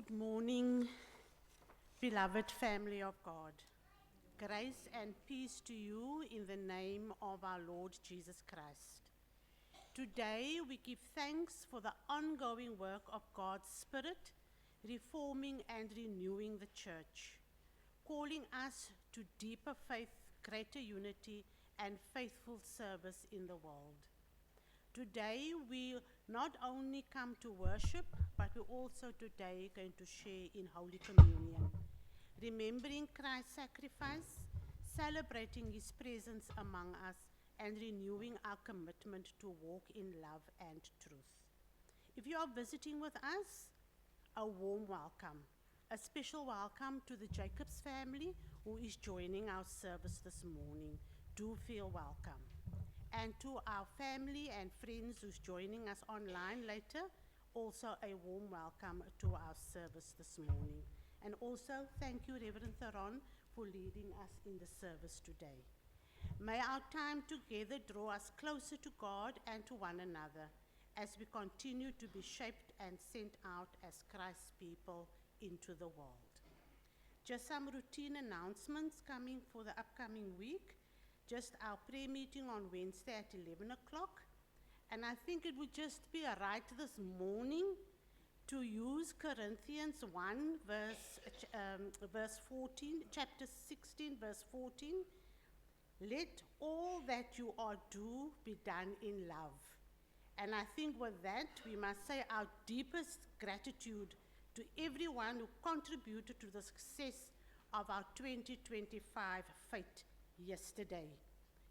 Good morning, beloved family of God. Grace and peace to you in the name of our Lord Jesus Christ. Today we give thanks for the ongoing work of God's Spirit, reforming and renewing the church, calling us to deeper faith, greater unity, and faithful service in the world. Today we not only come to worship, but we're also today going to share in Holy Communion, remembering Christ's sacrifice, celebrating His presence among us, and renewing our commitment to walk in love and truth. If you are visiting with us, a warm welcome. A special welcome to the Jacobs family who is joining our service this morning. Do feel welcome. And to our family and friends who's joining us online later, also a warm welcome to our service this morning. And also thank you, Reverend Theron, for leading us in the service today. May our time together draw us closer to God and to one another as we continue to be shaped and sent out as Christ's people into the world. Just some routine announcements coming for the upcoming week. Just our prayer meeting on Wednesday at 11 o'clock. And I think it would just be right this morning to use Corinthians 1 verse 14, chapter 16, verse 14. Let all that you are do be done in love. And I think with that, we must say our deepest gratitude to everyone who contributed to the success of our 2025 fete yesterday.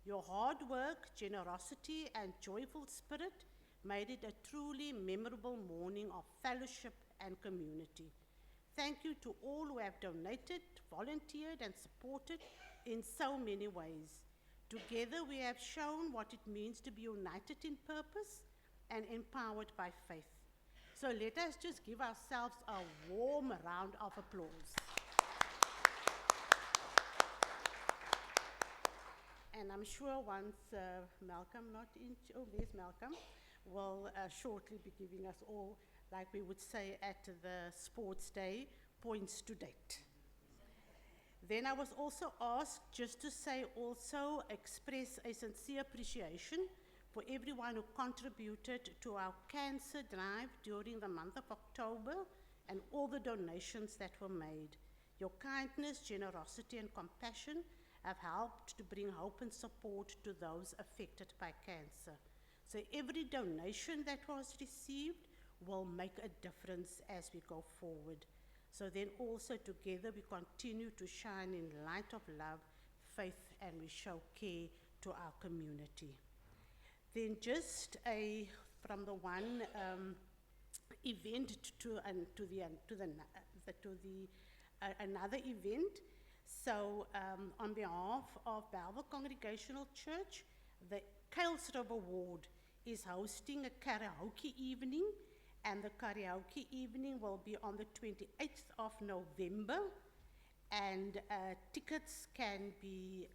Your hard work, generosity, and joyful spirit made it a truly memorable morning of fellowship and community. Thank you to all who have donated, volunteered, and supported in so many ways. Together we have shown what it means to be united in purpose and empowered by faith. So let us just give ourselves a warm round of applause. And I'm sure once Malcolm, there's Malcolm, will shortly be giving us all, like we would say at the sports day, points to date. Then I was also asked just to say also express a sincere appreciation for everyone who contributed to our cancer drive during the month of October and all the donations that were made. Your kindness, generosity, and compassion have helped to bring hope and support to those affected by cancer. So every donation that was received will make a difference as we go forward. So then also together we continue to shine in light of love, faith, and we show care to our community. Then just from the one event to another event. So on behalf of Belleville Congregational Church, the Kuilsrivier Ward is hosting a karaoke evening, and the karaoke evening will be on the 28th of November, and tickets can be,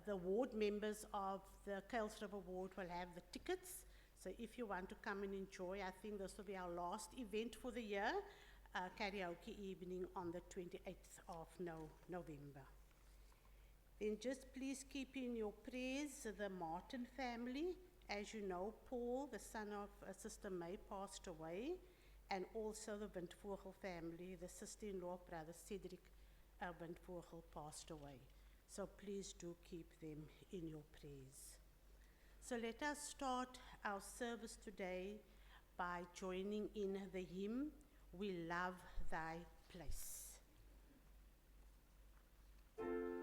the ward members of the Kuilsrivier Ward will have the tickets. So if you want to come and enjoy, I think this will be our last event for the year, karaoke evening on the 28th of November. Then just please keep in your prayers the Martin family. As you know, Paul, the son of Sister May, passed away, and also the Windvogel family, the sister-in-law of Brother Cedric Windvogel passed away. So please do keep them in your prayers. So let us start our service today by joining in the hymn, We Love Thy Place. Thank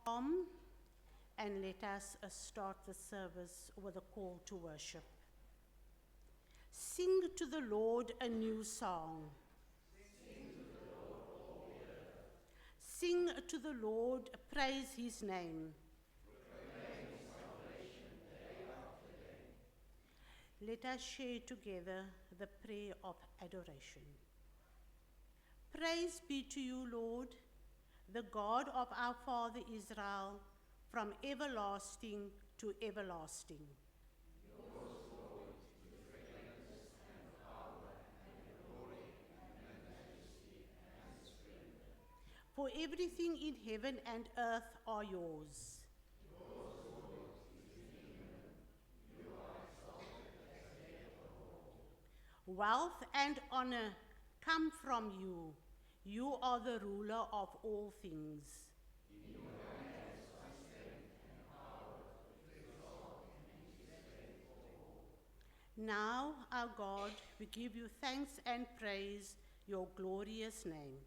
Come and let us start the service with a call to worship. Sing to the Lord a new song. Sing to the Lord, praise his name. Let us share together the prayer of adoration. Praise be to you, Lord, the God of our father Israel, from everlasting to everlasting. For everything in heaven and earth are yours. Wealth and honor come from you. You are the ruler of all things. Now, our God, we give you thanks and praise your glorious name.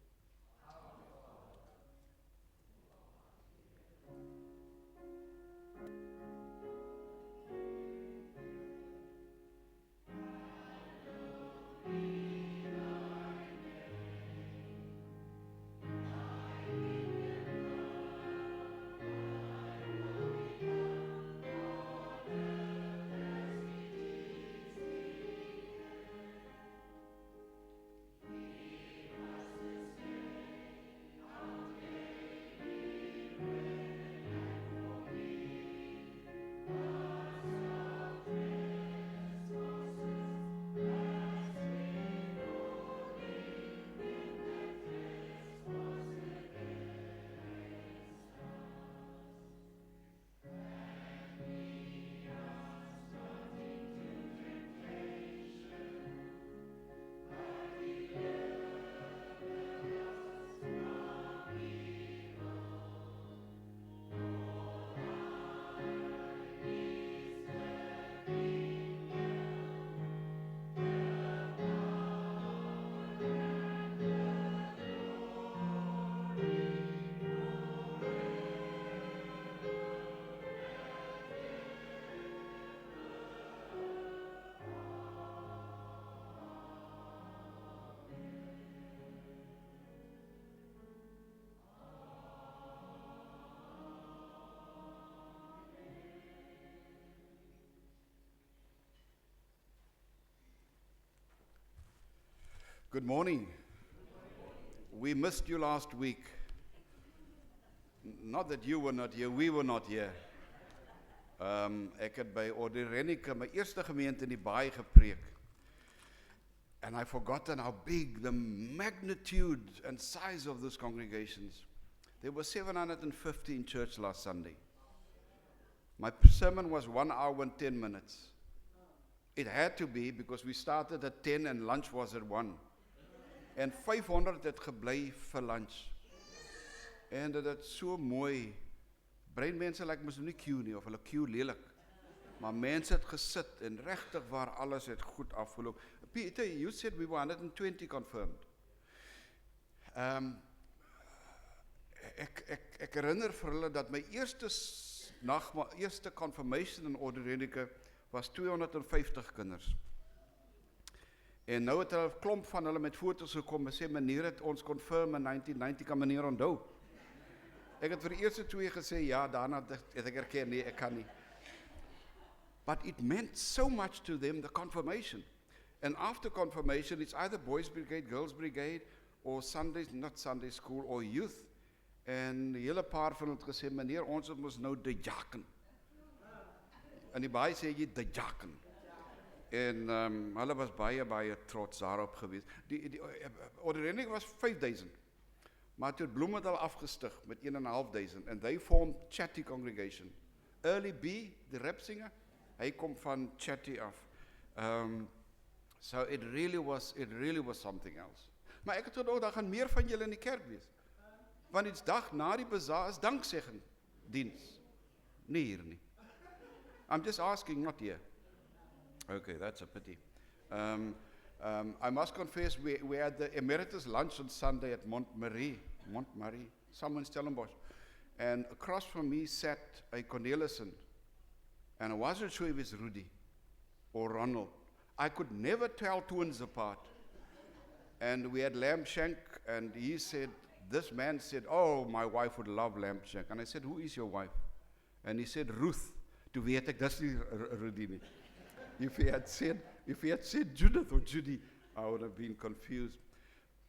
Good morning. We missed you last week. Not that you were not here, we were not here. Ek het by Orderenica, my eerste gemeente in die Baai gepreek. And I've forgotten how big the magnitude and size of those congregations. There were 750 in church last Sunday. My sermon was 1 hour and 10 minutes. It had to be because we started at 10 and lunch was at 1. En 500 het gebly vir lunch. En dit het so mooi. Breinmense like mos nie queue nie, of hulle queue lelik. Maar mense het gesit en regtig waar alles het goed afgeloop. Peter, you said we were 120 confirmed. Ek herinner vir hulle dat my eerste confirmation in Orderenica was 250 kinders. En nou het 'n klomp van hulle met foto's gekom en sê meneer het ons confirm in 1990, kan meneer onthou. Ek het vir die eerste twee gesê ja, daarna het ek erken nee, ek kan nie. But it meant so much to them, the confirmation. And after confirmation, it's either boys brigade, girls brigade, or Sundays, not Sunday school, or youth. En die hele paar van het gesê, meneer, ons het mos nou de jaken. En die baie sê jy de jaken. En hulle was baie trots daarop geweest. Die Orderenica was 5,000. Maar toe het Bloemendal afgestig met 1,500. And they formed Chatty congregation. Early B, die rapsinger, hy kom van Chatty af. So it really was something else. Maar ek het gedoog, daar gaan meer van julle in die kerk wees. Want die dag na die bazaar is danksegging diens. Nie hier nie. I'm just asking, not here. Okay, that's a pity. I must confess, we had the emeritus lunch on Sunday at Montmarie, somewhere in Stellenbosch. and across from me sat a Cornelissen, and I wasn't sure if it's Rudy or Ronald. I could never tell twins apart. And we had lamb shank, and he said, this man said, oh, my wife would love lamb shank. And I said, who is your wife? And he said, Ruth. Toe weet ek, dis nie Rudy nie. If he had said Judith or Judy, I would have been confused.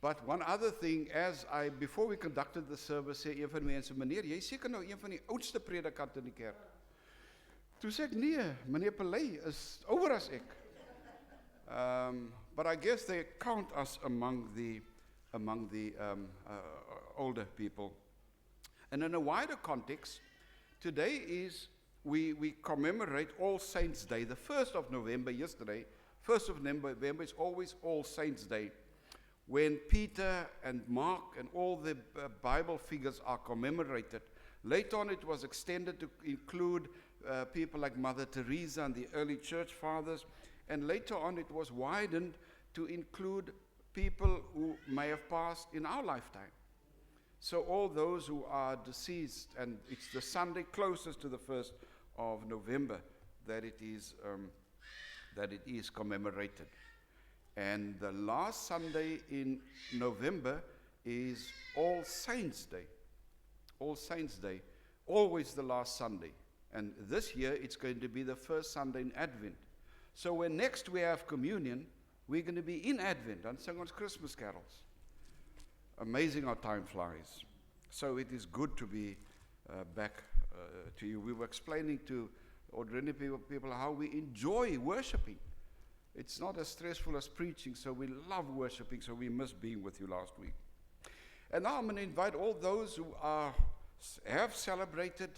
But one other thing, before we conducted the service, sê een van die mense, meneer, jy is seker nou een van die oudste predikante in die kerk. Toe sê ek, nee, meneer Pelay is ouer as ek. But I guess they count us among the older people. And in a wider context, today is, we commemorate All Saints' Day, the 1st of November, yesterday. 1st of November is always All Saints' Day, when Peter and Mark and all the Bible figures are commemorated. Later on it was extended to include people like Mother Teresa and the early church fathers, and later on it was widened to include people who may have passed in our lifetime. So all those who are deceased, and it's the Sunday closest to the 1st of November that it is commemorated. And the last Sunday in November is All Saints' Day. All Saints' Day, always the last Sunday. And this year it's going to be the first Sunday in Advent. So when next we have communion, we're going to be in Advent and sing ons Christmas carols. Amazing how time flies. So it is good to be back to you. We were explaining to ordinary people how we enjoy worshiping. It's not as stressful as preaching, so we love worshiping, so we missed being with you last week. And now I'm going to invite all those who have celebrated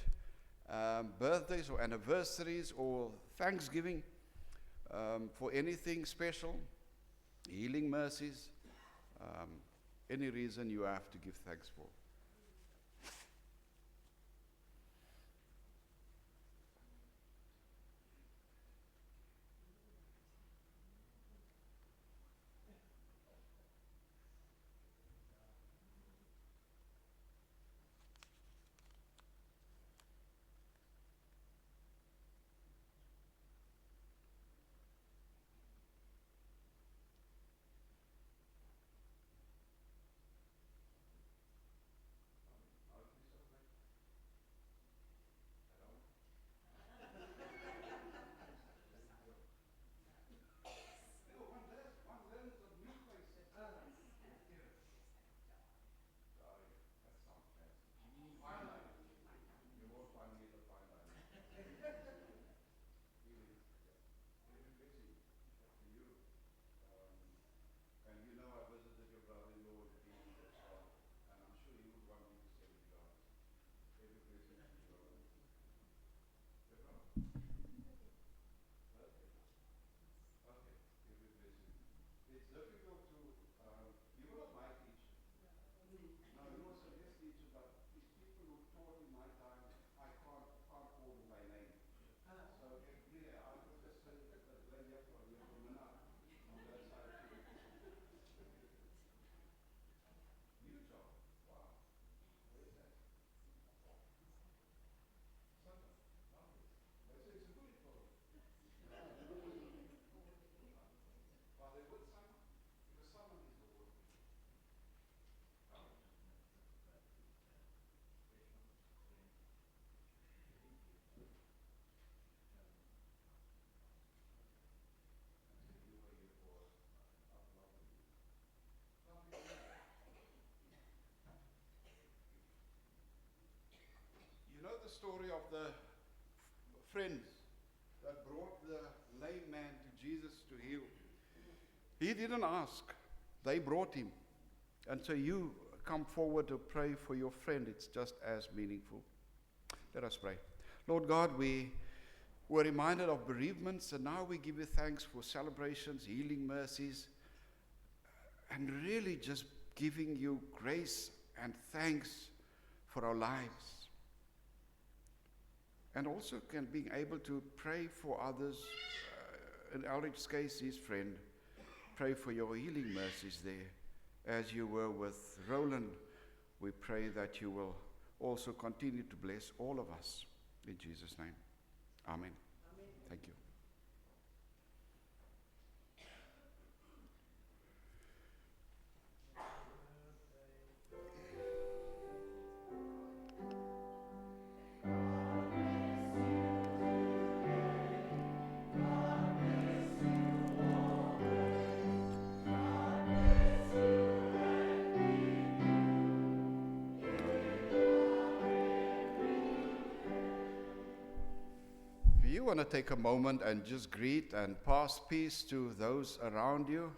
birthdays or anniversaries or Thanksgiving for anything special, healing mercies, any reason you have to give thanks for. Story of the friends that brought the lame man to Jesus to heal. He didn't ask, they brought him. And so you come forward to pray for your friend. It's just as meaningful. Let us pray. Lord God, we were reminded of bereavements, and now we give you thanks for celebrations, healing mercies, and really just giving you grace and thanks for our lives. And also being able to pray for others. In Elrich's case, his friend, pray for your healing mercies there. As you were with Roland, we pray that you will also continue to bless all of us. In Jesus' name, amen. Thank you. If you want to take a moment and just greet and pass peace to those around you.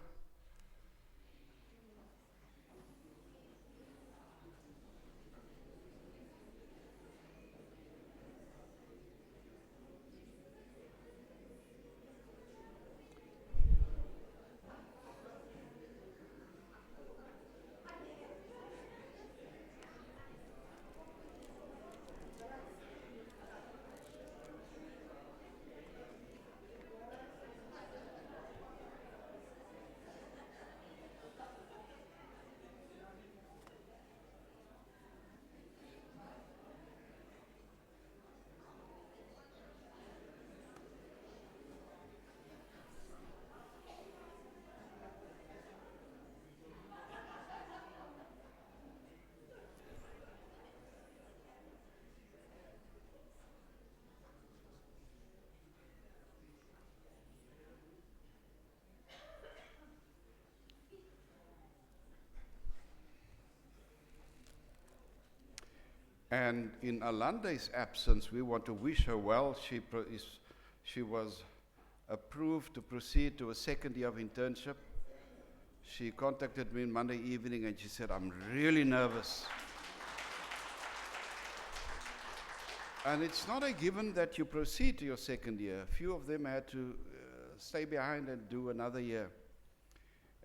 And in Alande's absence, we want to wish her well. She was approved to proceed to a second year of internship. She contacted me Monday evening and she said, I'm really nervous. And it's not a given that you proceed to your second year. A few of them had to stay behind and do another year.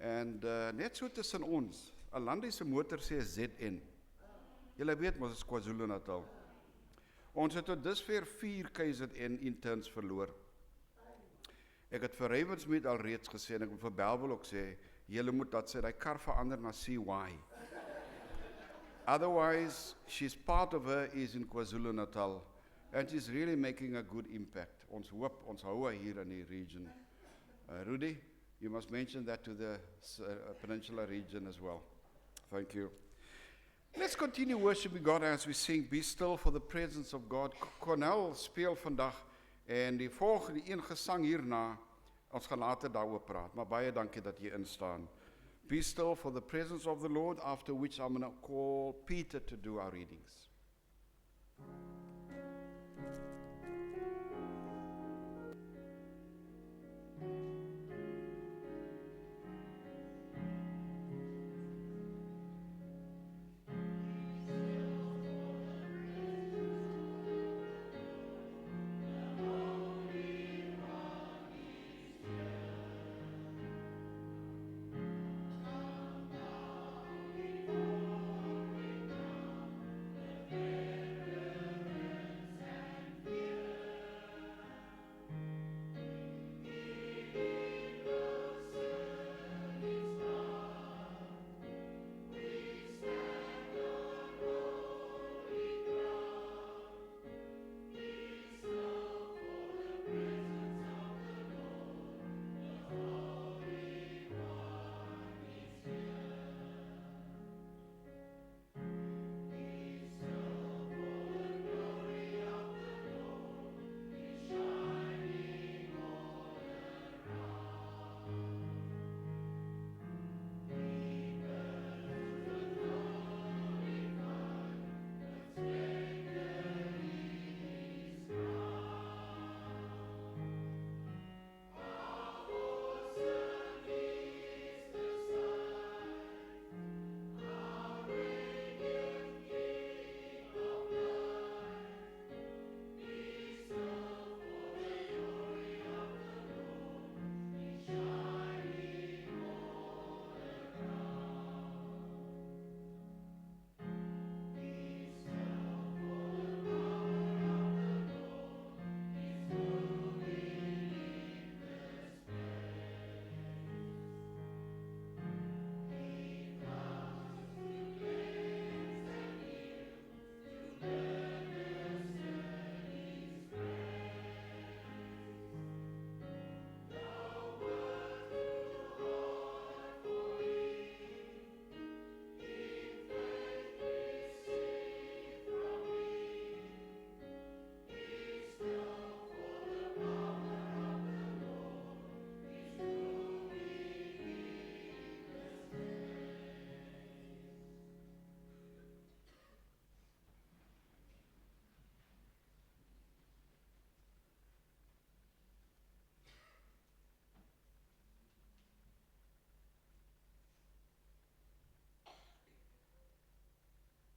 And net so tussen ons, Alande se motor sê ZN. Julle weet mos is KwaZulu-Natal. Ons het tot dusver 4 KZN interns verloor. Ek het vir Ravensmead al reeds gesê en ek moet vir Belwel ook sê, julle moet dat sy die kar verander na CY. Otherwise, part of her is in KwaZulu-Natal and she's really making a good impact. Ons hoop, ons hou haar hier in die region. Rudy, you must mention that to the Peninsula region as well. Thank you. Let's continue worshiping God as we sing Be Still for the Presence of God. Cornel speel vandag en die volgende een gesang hierna, ons gaan later daaroor praat, maar baie dankie dat jy instaan. Be still for the presence of the Lord, after which I'm going to call Peter to do our readings.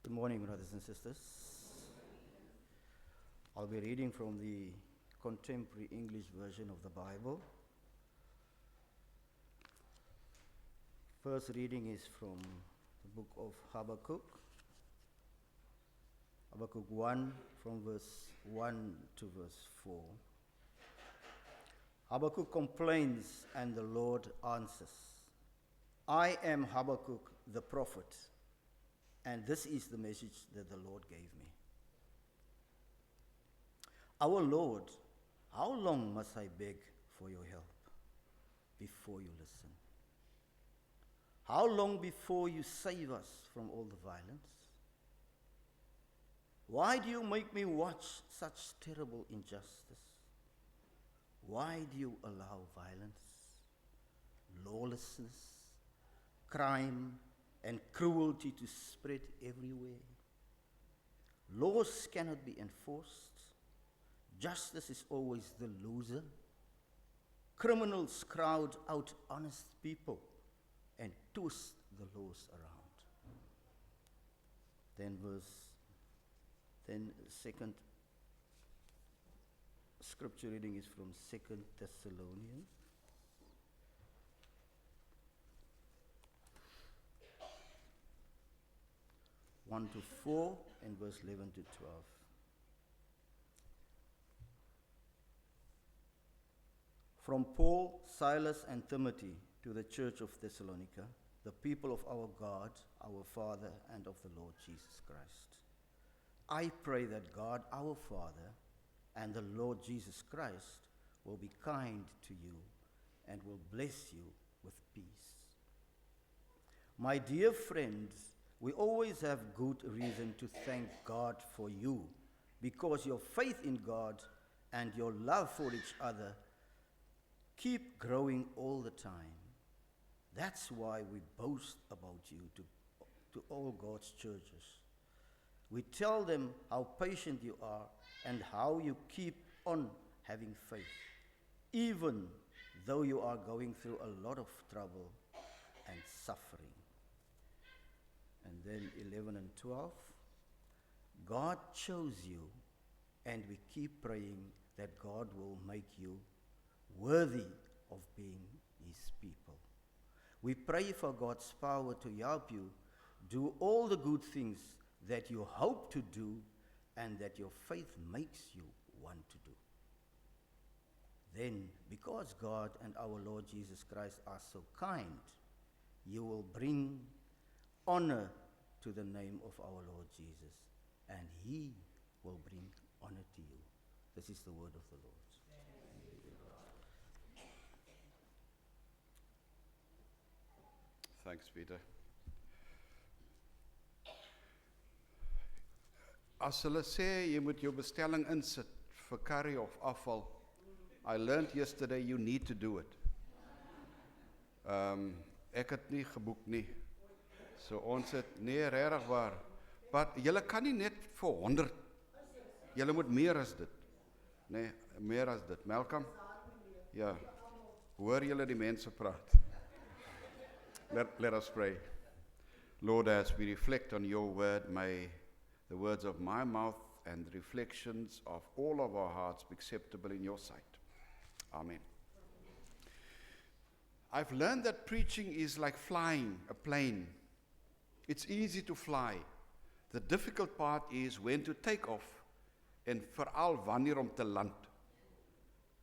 Good morning, brothers and sisters. I'll be reading from the Contemporary English Version of the Bible. First reading is from the book of Habakkuk. Habakkuk 1 from verse 1 to verse 4. Habakkuk complains and the Lord answers. I am Habakkuk the prophet, and this is the message that the Lord gave me. Our Lord, how long must I beg for your help before you listen? How long before you save us from all the violence? Why do you make me watch such terrible injustice? Why do you allow violence, lawlessness, crime, and cruelty to spread everywhere? Laws cannot be enforced. Justice is always the loser. Criminals crowd out honest people and twist the laws around. Then second scripture reading is from 2 Thessalonians. One to 4 and verse 11 to 12. From Paul, Silas, and Timothy to the church of Thessalonica, the people of our God, our Father, and of the Lord Jesus Christ. I pray that God, our Father, and the Lord Jesus Christ will be kind to you and will bless you with peace. My dear friends, we always have good reason to thank God for you, because your faith in God and your love for each other keep growing all the time. That's why we boast about you to all God's churches. We tell them how patient you are and how you keep on having faith, even though you are going through a lot of trouble and suffering. And then 11 and 12, God chose you, and we keep praying that God will make you worthy of being his people. We pray for God's power to help you do all the good things that you hope to do and that your faith makes you want to do. Then, because God and our Lord Jesus Christ are so kind, you will bring honor to the name of our Lord Jesus, and he will bring honor to you. This is the word of the Lord. Thanks, Peter. As hulle sê jy moet jou bestelling insit vir curry of afval, I learned yesterday you need to do it. Ek het nie geboek nie. So ons het nie regtig waar. Maar julle kan nie net vir 100. Julle moet meer as dit. Nee, meer as dit. Malcolm? Ja. Hoor julle die mense praat? Let us pray. Lord, as we reflect on your word, may the words of my mouth and the reflections of all of our hearts be acceptable in your sight. Amen. I've learned that preaching is like flying a plane. It's easy to fly. The difficult part is when to take off en veral wanneer om te land.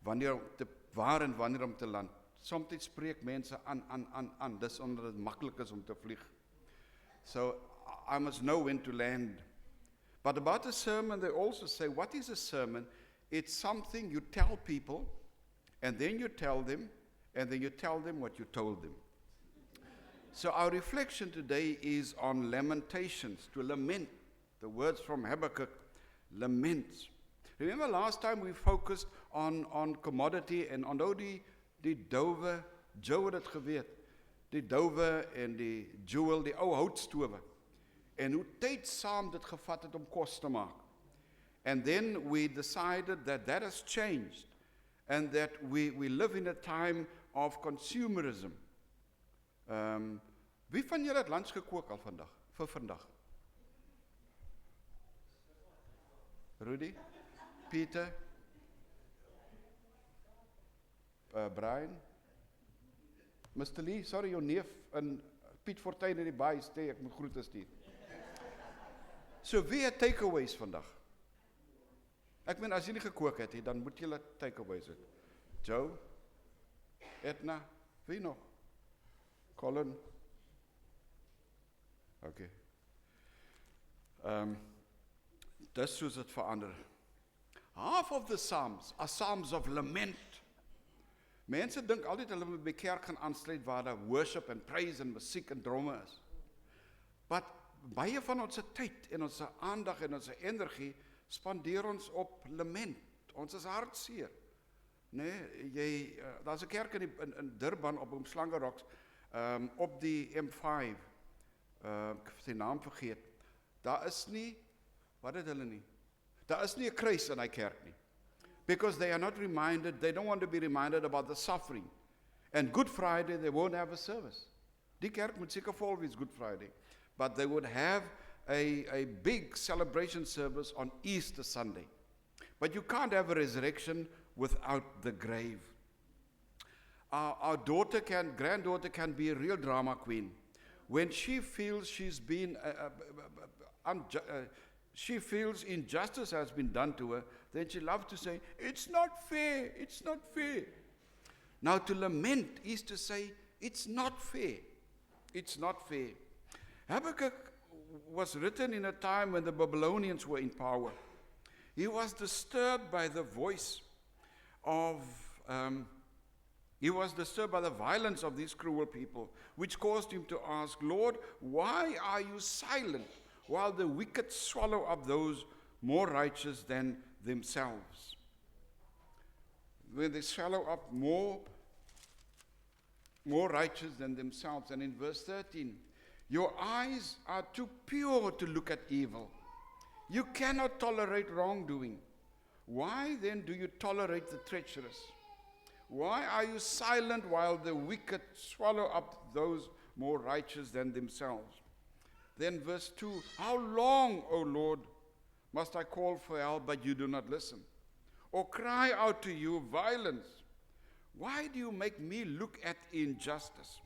Waar en wanneer om te land. Soms spreek mense aan, dis omdat dit maklik is om te vlieg. So I must know when to land. But about a sermon, they also say, what is a sermon? It's something you tell people, and then you tell them, and then you tell them what you told them. So our reflection today is on lamentations, to lament. The words from Habakkuk, laments. Remember last time we focused on commodity en onthou die douwe, Joe het dit geweet, die douwe en die jewel, die ou houtstowe, en hoe tyd saam dit gevat het om kos te maak. And then we decided that has changed, and that we live in a time of consumerism. Wie van julle het lunch gekook al vandag, vir vandag? Rudy, Peter, Brian, Mr. Lee, sorry, jou neef en Piet Fortuin in die baai stay, ek moet groete stuur. So wie het takeaways vandag? Ek meen, as jy nie gekook het, dan moet jy takeaways het. Joe, Edna, wie nog? Colin? Okay. Dis soos het verander. Half of the Psalms are Psalms of lament. Mense dink altyd hulle moet by kerk gaan aansluit waar daar worship en praise en musiek en drome is. But baie van ons tyd en ons aandag en ons energie spandeer ons op lament. Ons is hartseer. Nee, daar's 'n kerk in Durban op Umslangerocks, op die M5. Ek het sy naam vergeet. Daar is nie, wat het hulle nie? Daar is nie 'n kruis in hy kerk nie. Because they are not reminded, they don't want to be reminded about the suffering. And Good Friday, they won't have a service. Die kerk moet seker vol wees Good Friday. But they would have a big celebration service on Easter Sunday. But you can't have a resurrection without the grave. Our granddaughter can be a real drama queen. When she feels she's been, she feels injustice has been done to her, then she loves to say, it's not fair, it's not fair. Now to lament is to say, it's not fair, it's not fair. Habakkuk was written in a time when the Babylonians were in power. He was disturbed by the voice of, he was disturbed by the violence of these cruel people, which caused him to ask, Lord, why are you silent while the wicked swallow up those more righteous than themselves? When they swallow up more righteous than themselves. And in verse 13, your eyes are too pure to look at evil. You cannot tolerate wrongdoing. Why then do you tolerate the treacherous? Why are you silent while the wicked swallow up those more righteous than themselves? Then verse 2, how long, O Lord, must I call for help, but you do not listen? Or cry out to you violence? Why do you make me look at injustice?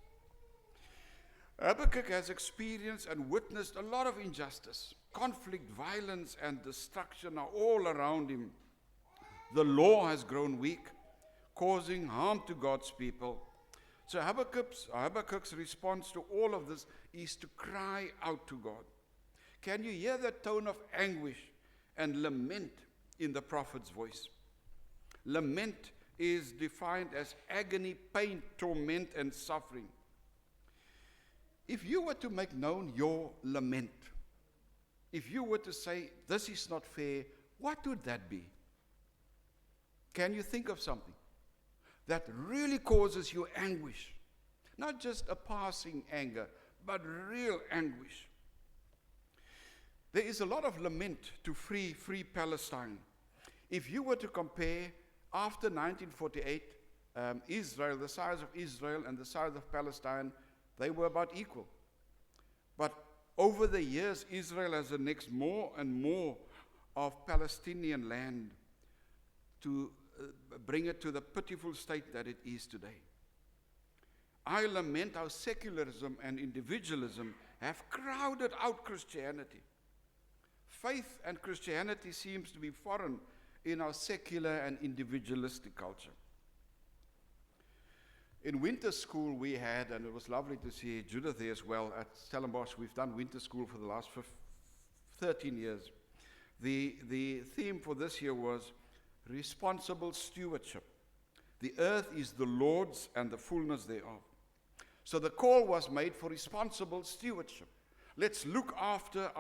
Habakkuk has experienced and witnessed a lot of injustice. Conflict, violence, and destruction are all around him. The law has grown weak, causing harm to God's people. So Habakkuk's response to all of this is to cry out to God. Can you hear the tone of anguish and lament in the prophet's voice? Lament is defined as agony, pain, torment, and suffering. If you were to make known your lament, if you were to say, this is not fair, what would that be? Can you think of something that really causes you anguish? Not just a passing anger, but real anguish. There is a lot of lament to free Palestine. If you were to compare after 1948, Israel, the size of Israel and the size of Palestine, they were about equal. But over the years, Israel has annexed more and more of Palestinian land to bring it to the pitiful state that it is today. I lament how secularism and individualism have crowded out Christianity. Faith and Christianity seems to be foreign in our secular and individualistic culture. In winter school we had, and it was lovely to see Judith there as well, at Stellenbosch. We've done winter school for the last 13 years. The theme for this year was responsible stewardship. The earth is the Lord's and the fullness thereof. So the call was made for responsible stewardship. Let's look after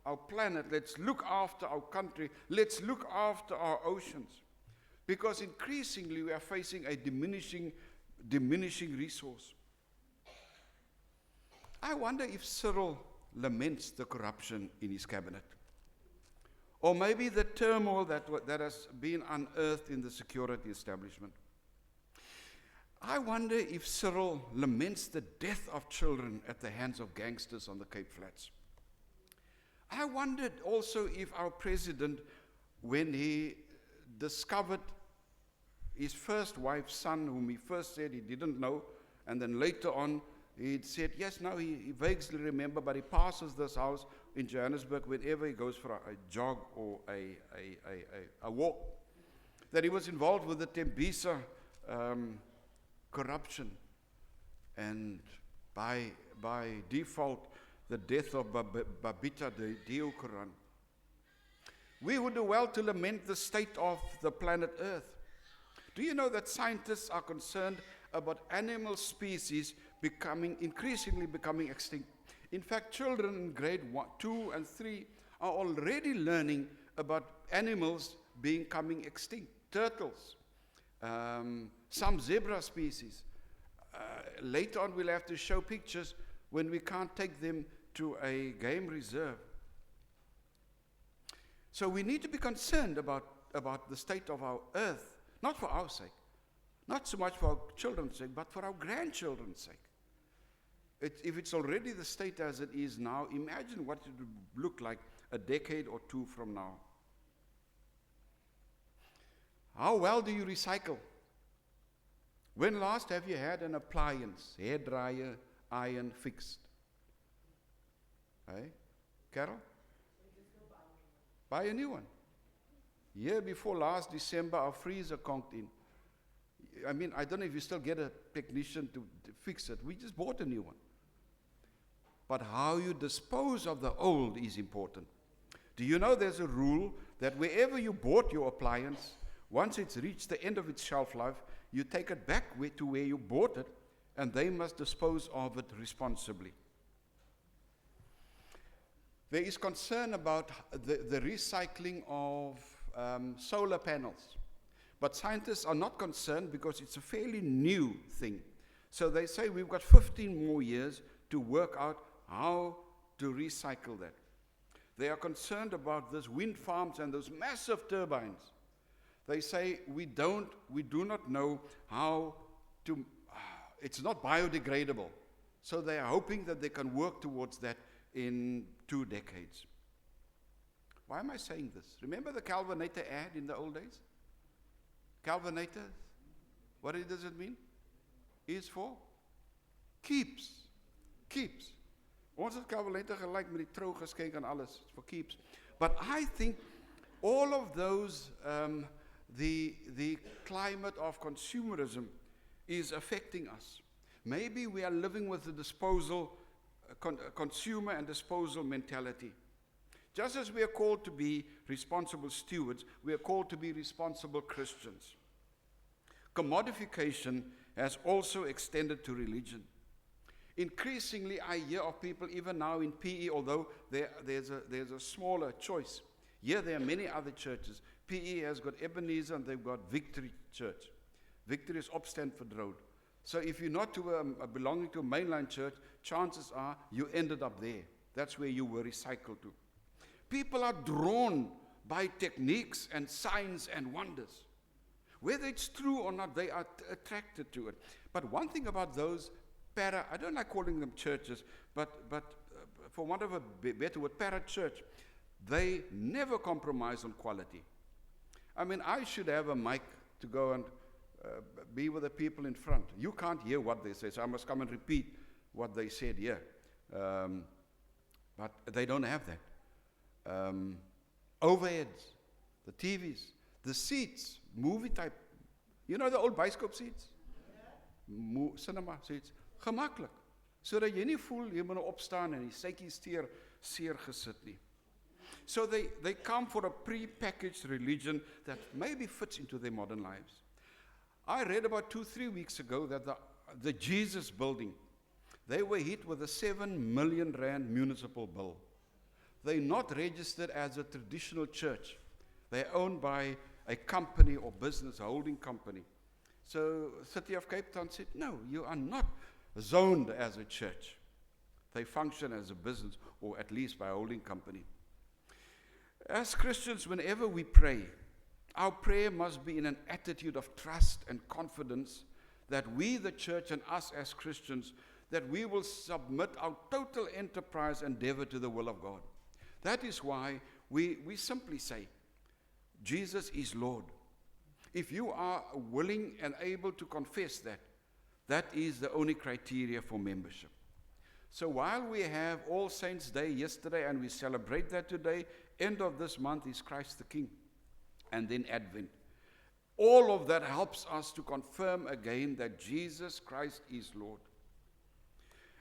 our planet. Let's look after our country. Let's look after our oceans. Because increasingly we are facing a diminishing resource. I wonder if Cyril laments the corruption in his cabinet. Or maybe the turmoil that has been unearthed in the security establishment. I wonder if Cyril laments the death of children at the hands of gangsters on the Cape Flats. I wondered also if our president when he discovered his first wife's son, whom he first said he didn't know, and then later on he said, yes, now he vaguely remember, but he passes this house in Johannesburg whenever he goes for a jog or a walk, that he was involved with the Tembisa corruption, and by default, the death of Babita Deokaran. We would do well to lament the state of the planet Earth. Do you know that scientists are concerned about animal species increasingly becoming extinct? In fact, children in grade 2 and 3 are already learning about animals becoming extinct. Turtles, some zebra species. Later on, we'll have to show pictures when we can't take them to a game reserve. So we need to be concerned about the state of our earth, not for our sake, not so much for our children's sake, but for our grandchildren's sake. If it's already the state as it is now, imagine what it would look like a decade or two from now. How well do you recycle? When last have you had an appliance, hairdryer, iron fixed? Hey, Carol? Buy a new one. Year before last December, our freezer conked in. I mean, I don't know if you still get a technician to fix it. We just bought a new one. But how you dispose of the old is important. Do you know there's a rule that wherever you bought your appliance, once it's reached the end of its shelf life, you take it back to where you bought it, and they must dispose of it responsibly. There is concern about the recycling of solar panels. But scientists are not concerned because it's a fairly new thing. So they say we've got 15 more years to work out how to recycle that. They are concerned about those wind farms and those massive turbines. They say we do not know how to, it's not biodegradable. So they are hoping that they can work towards that in 2 decades. Why am I saying this? Remember the Calvinator ad in the old days? Calvinator, what does it mean? Is for keeps. Keeps. Ons het Calvinator gelyk met die trougeskenk en alles, for keeps. But I think all of those, the climate of consumerism is affecting us. Maybe we are living with the disposal, consumer and disposal mentality. Just as we are called to be responsible stewards, we are called to be responsible Christians. Commodification has also extended to religion. Increasingly, I hear of people, even now in PE, although there's a smaller choice. Here there are many other churches. PE has got Ebenezer and they've got Victory Church. Victory is up Stanford Road. So if you're not belonging to a mainline church, chances are you ended up there. That's where you were recycled to. People are drawn by techniques and signs and wonders. Whether it's true or not, they are attracted to it. But one thing about those I don't like calling them churches, but for want of a better word, para-church, they never compromise on quality. I mean, I should have a mic to go and be with the people in front. You can't hear what they say, so I must come and repeat what they said here. But they don't have that. Overheads, the TVs, the seats, movie type. You know the old bioscope seats? Cinema seats. Gemaklik. Sodat jy nie voel jy moet opstaan en die sytjies seer gesit nie. So they come for a pre-packaged religion that maybe fits into their modern lives. I read about 2-3 weeks ago that the Jesus building, they were hit with a 7 million rand municipal bill. They're not registered as a traditional church. They're owned by a company or business, a holding company. So City of Cape Town said, no, you are not zoned as a church. They function as a business, or at least by a holding company. As Christians, whenever we pray, our prayer must be in an attitude of trust and confidence that we, the church, and us as Christians, that we will submit our total enterprise and endeavor to the will of God. That is why we simply say, Jesus is Lord. If you are willing and able to confess that, that is the only criteria for membership. So while we have All Saints' Day yesterday and we celebrate that today, end of this month is Christ the King, and then Advent. All of that helps us to confirm again that Jesus Christ is Lord.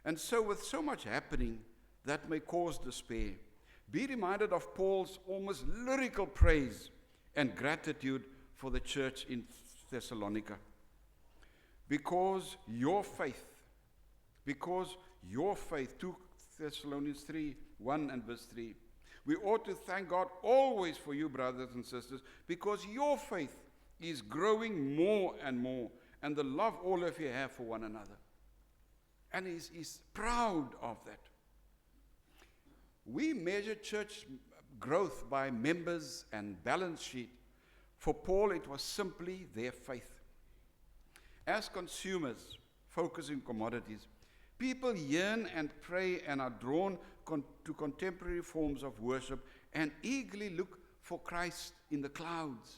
And so with so much happening that may cause despair, be reminded of Paul's almost lyrical praise and gratitude for the church in Thessalonica. Because your faith, 2 Thessalonians 3, 1 and verse 3, we ought to thank God always for you, brothers and sisters, because your faith is growing more and more, and the love all of you have for one another. And he's proud of that. We measure church growth by members and balance sheet. For Paul, it was simply their faith. As consumers focusing commodities, people yearn and pray and are drawn to contemporary forms of worship and eagerly look for Christ in the clouds,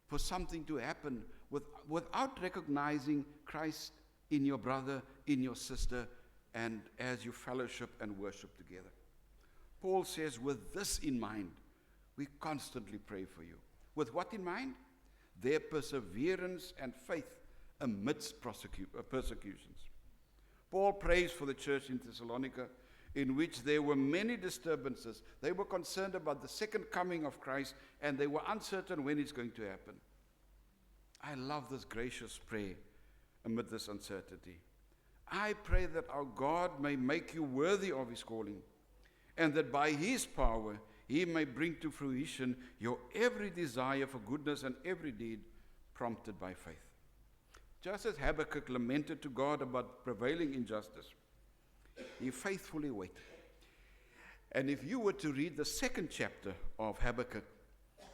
for something to happen without recognizing Christ in your brother, in your sister, and as you fellowship and worship together. Paul says, with this in mind, we constantly pray for you. With what in mind? Their perseverance and faith amidst persecutions. Paul prays for the church in Thessalonica, in which there were many disturbances. They were concerned about the second coming of Christ, and they were uncertain when it's going to happen. I love this gracious prayer amid this uncertainty. I pray that our God may make you worthy of his calling, and that by his power he may bring to fruition your every desire for goodness and every deed prompted by faith. Just as Habakkuk lamented to God about prevailing injustice, he faithfully waited. And if you were to read the second chapter of Habakkuk,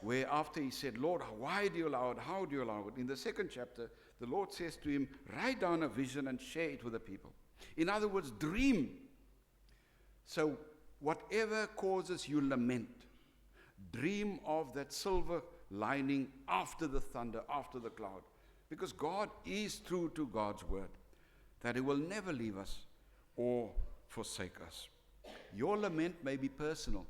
where after he said, Lord, why do you allow it? How do you allow it? In the second chapter, the Lord says to him, write down a vision and share it with the people. In other words, dream. So whatever causes you lament, dream of that silver lining after the thunder, after the cloud. Because God is true to God's word, that he will never leave us or forsake us. Your lament may be personal,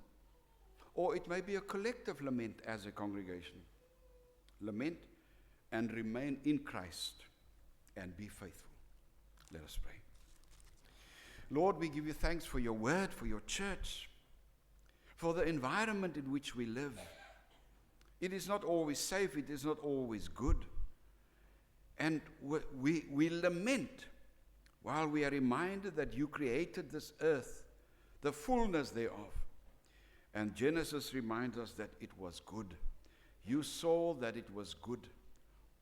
or it may be a collective lament as a congregation. Lament and remain in Christ and be faithful. Let us pray. Lord, we give you thanks for your word, for your church, for the environment in which we live. It is not always safe, it is not always good. And we lament while we are reminded that you created this earth, the fullness thereof. And Genesis reminds us that it was good. You saw that it was good.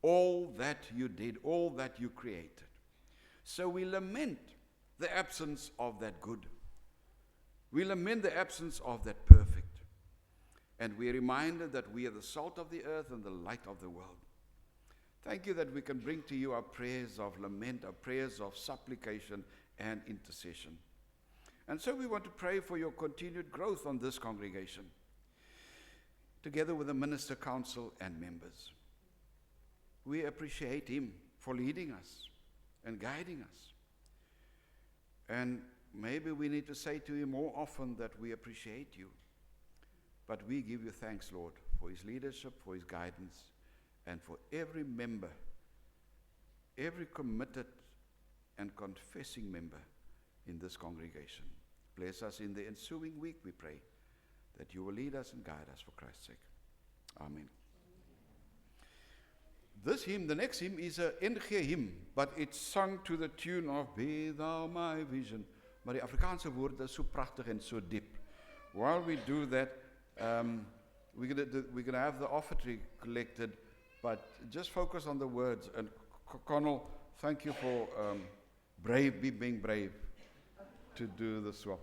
All that you did, all that you created. So we lament the absence of that good. We lament the absence of that perfect. And we are reminded that we are the salt of the earth and the light of the world. Thank you that we can bring to you our prayers of lament, our prayers of supplication and intercession. And so we want to pray for your continued growth on this congregation, together with the minister council and members. We appreciate him for leading us and guiding us. And maybe we need to say to him more often that we appreciate you. But we give you thanks, Lord, for his leadership, for his guidance, and for every member, every committed and confessing member in this congregation. Bless us in the ensuing week, we pray, that you will lead us and guide us for Christ's sake. Amen. This hymn, the next hymn, is a NG hymn, but it's sung to the tune of Be Thou My Vision. Maar die Afrikaanse woorde is so prachtig and so deep. While we do that, we're going to have the offertory collected, but just focus on the words. And Connell, thank you for being brave to do the swap.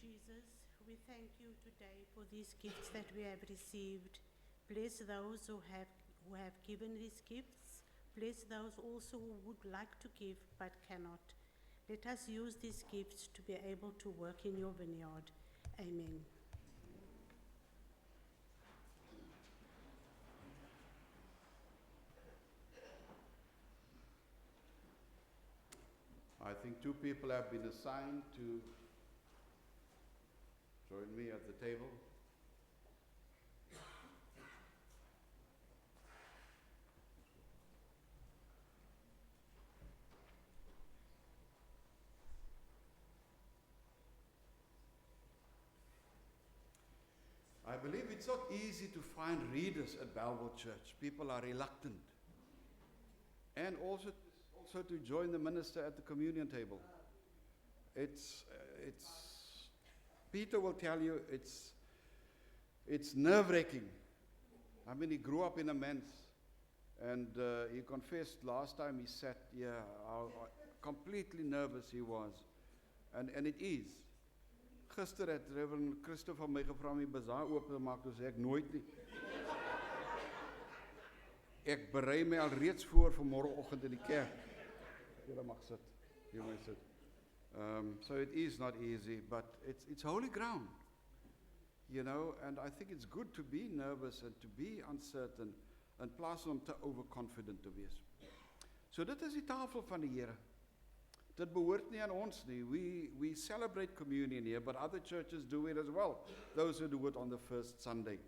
Jesus, we thank you today for these gifts that we have received. Bless those who have given these gifts. Bless those also who would like to give but cannot. Let us use these gifts to be able to work in your vineyard. Amen. I think 2 people have been assigned to join me at the table. I believe it's not easy to find readers at Belleville Church. People are reluctant. And also to join the minister at the communion table. It's Peter will tell you it's nerve-wracking. I mean, he grew up in a men's, and he confessed last time he sat here how completely nervous he was, and it is. Gister het Reverend Christopher my gevra om die bazaar oop te maak, toe sê ek nooit nie. Ek berei my al reeds voor môreoggend in die kerk. Julle mag sit. Jy mag sit. So it is not easy, but it's holy ground, you know, and I think it's good to be nervous and to be uncertain in plaas om te overconfident te wees. So dit is die tafel van die Here. Dit behoort nie aan ons nie. We celebrate communion here, but other churches do it as well. Those who do it on the first Sunday.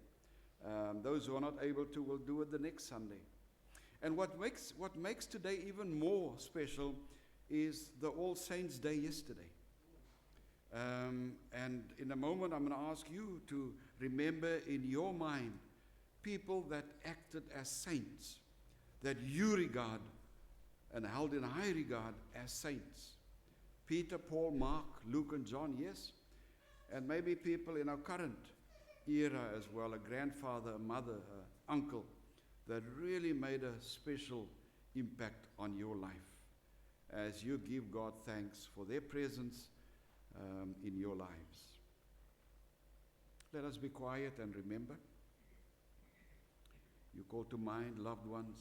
Those who are not able to will do it the next Sunday. And what makes today even more special is the All Saints Day yesterday. And in a moment I'm going to ask you to remember in your mind people that acted as saints, that you regard and held in high regard as saints. Peter, Paul, Mark, Luke and John, yes. And maybe people in our current era as well, a grandfather, a mother, an uncle, that really made a special impact on your life as you give God thanks for their presence in your lives. Let us be quiet and remember. You call to mind loved ones,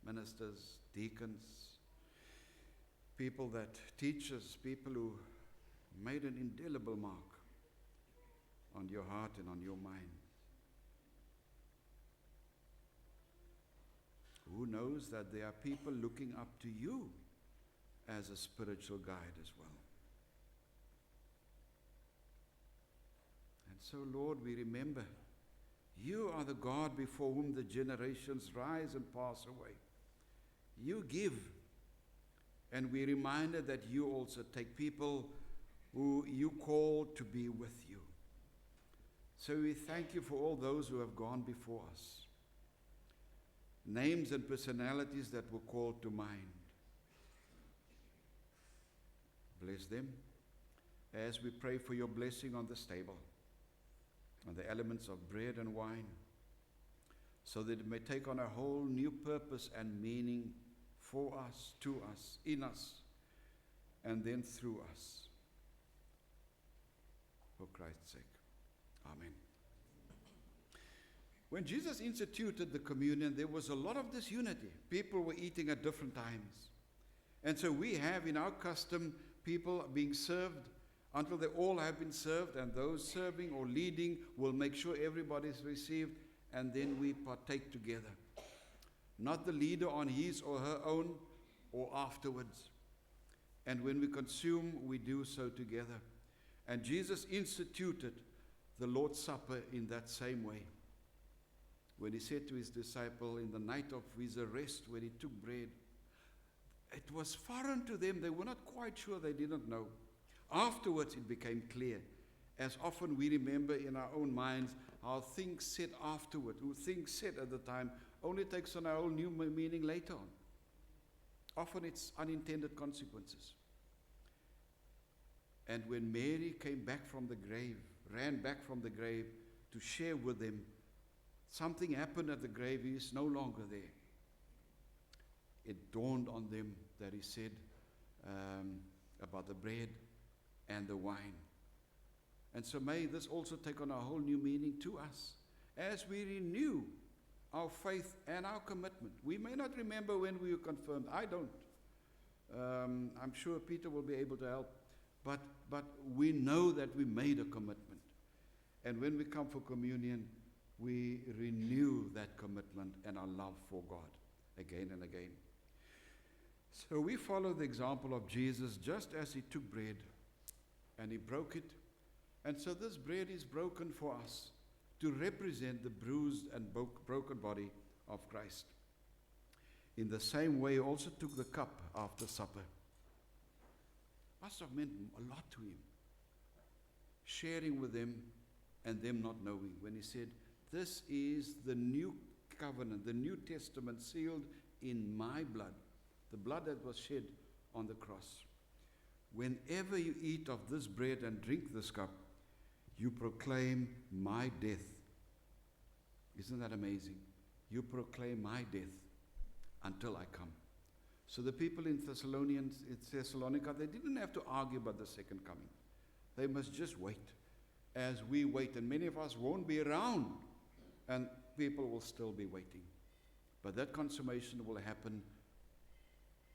ministers, deacons, people teachers, people who made an indelible mark on your heart and on your mind. Who knows that there are people looking up to you as a spiritual guide as well. And so, Lord, we remember you are the God before whom the generations rise and pass away. You give, and we're reminded that you also take people who you call to be with you. So we thank you for all those who have gone before us. Names and personalities that were called to mind. Bless them as we pray for your blessing on this table, on the elements of bread and wine, so that it may take on a whole new purpose and meaning for us, to us, in us, and then through us. For Christ's sake. Amen. When Jesus instituted the communion, there was a lot of disunity. People were eating at different times. And so we have in our custom people being served until they all have been served, and those serving or leading will make sure everybody is received, and then we partake together. Not the leader on his or her own or afterwards. And when we consume, we do so together. And Jesus instituted the Lord's Supper in that same way. When he said to his disciple in the night of his arrest, when he took bread, it was foreign to them. They were not quite sure. They didn't know. Afterwards, it became clear. As often we remember in our own minds how things said afterward, things said at the time, only takes on a whole new meaning later on. Often it's unintended consequences. And when Mary came back from the grave, ran back from the grave to share with them, something happened at the grave. He is no longer there. It dawned on them that he said about the bread and the wine. And so may this also take on a whole new meaning to us as we renew our faith and our commitment. We may not remember when we were confirmed. I don't. I'm sure Peter will be able to help. But we know that we made a commitment. And when we come for communion, we renew that commitment and our love for God again and again. So we follow the example of Jesus just as he took bread and he broke it. And so this bread is broken for us to represent the bruised and broken body of Christ. In the same way, he also took the cup after supper. Must have meant a lot to him, sharing with them and them not knowing, when he said, this is the new covenant, the New Testament sealed in my blood, the blood that was shed on the cross. Whenever you eat of this bread and drink this cup, you proclaim my death. Isn't that amazing? You proclaim my death until I come. So the people in Thessalonica, they didn't have to argue about the second coming. They must just wait as we wait. And many of us won't be around, and people will still be waiting. But that consummation will happen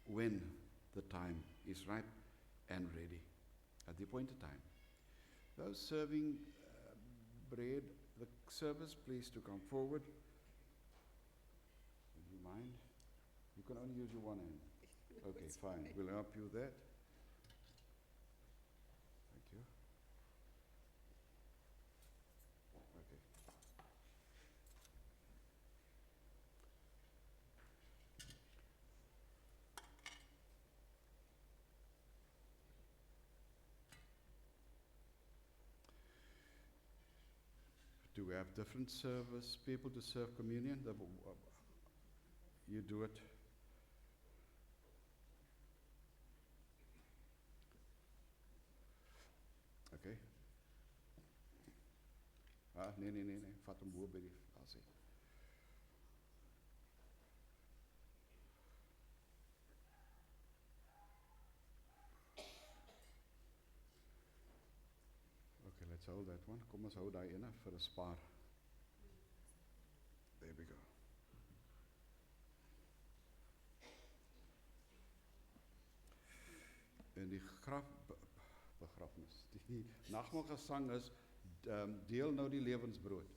when the time is ripe and ready, at the appointed time. Those serving bread, the service, please to come forward. Would you mind? You can only use your one hand. Okay, fine. We'll help you with that. Thank you. Okay. Do we have different service people to serve communion? You do it. Okay. Nee. Vat hom bo by die asie. Okay, let's hold that one. Kom ons hou daai ene vir 'n spaar. There we go. En die begrafnis, die nagmaalgesang is, deel nou die lewensbrood.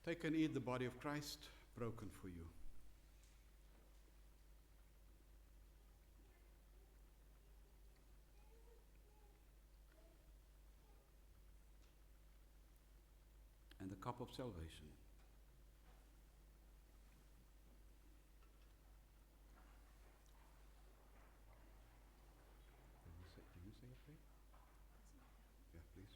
Take and eat the body of Christ broken for you. And the cup of salvation. Can you say it, please? Yeah, please.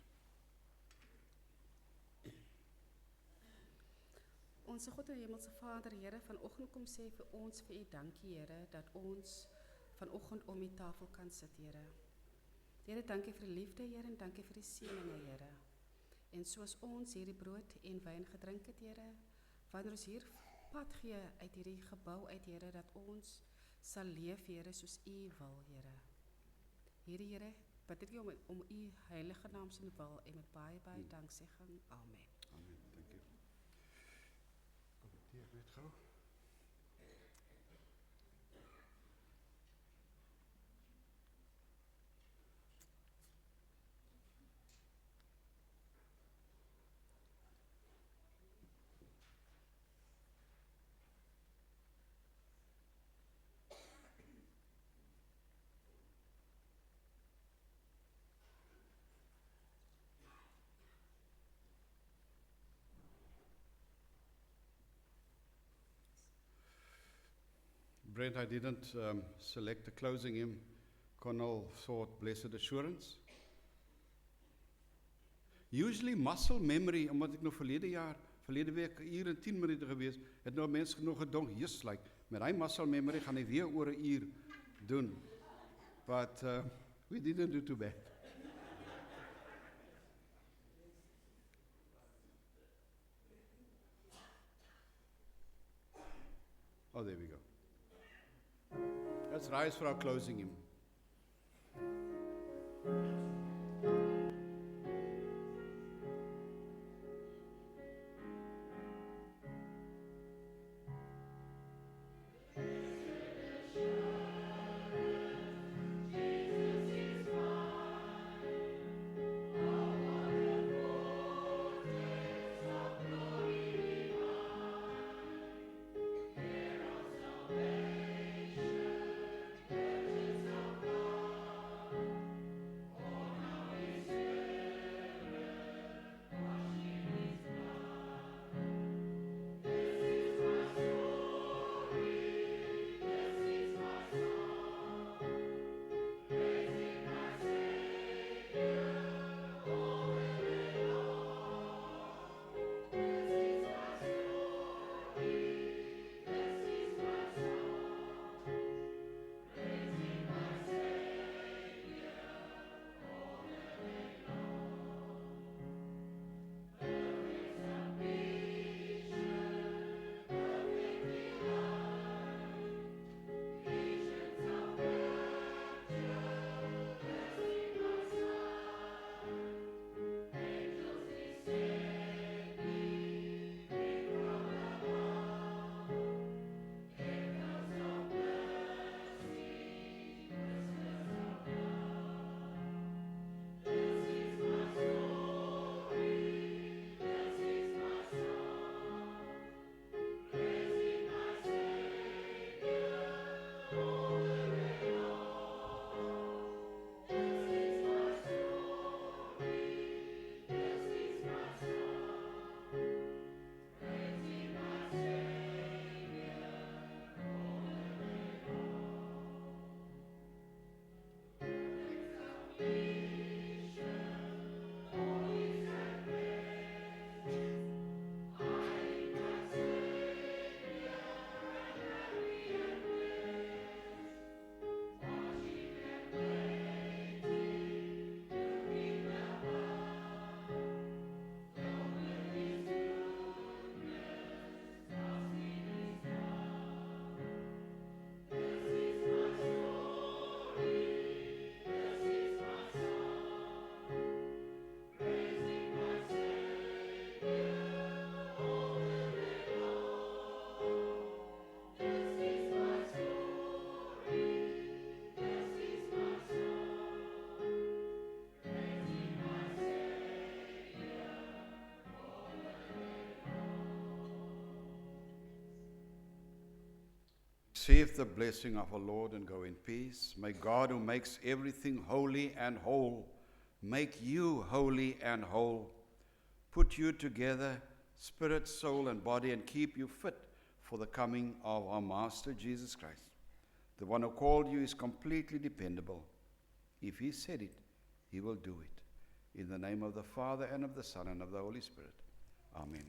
Onse God en Hemelse Vader, Here, vanoggend kom sê vir ons vir U dankie, Here, dat ons vanoggend om die tafel kan sit, Here. Here, dankie vir die liefde, Here, en dankie vir die seëninge, Here. En soos ons hierdie brood en wyn gedrink het, Here, wanneer ons hier pad gee uit hierdie gebou uit, Here, dat ons sal leef, Here, soos U wil, Here. Hierdie, Here, bid ek U om U heilige naam se wil en met baie danksegging. Amen. Amen. Thank you. Kom hier net gou. Brent, I didn't select the closing hymn. Connell thought Blessed Assurance. Usually muscle memory, omdat ek nou verlede week 1 uur en 10 minute gewees, het nou mense genoeg gedonk, just like, met hy muscle memory gaan hy weer oor 1 uur doen. But we didn't do too bad. Oh, there we go. Let's rise for our closing hymn. Receive the blessing of our Lord and go in peace. May God, who makes everything holy and whole, make you holy and whole, put you together, spirit, soul, and body, and keep you fit for the coming of our Master Jesus Christ. The one who called you is completely dependable. If he said it, he will do it. In the name of the Father, and of the Son, and of the Holy Spirit. Amen.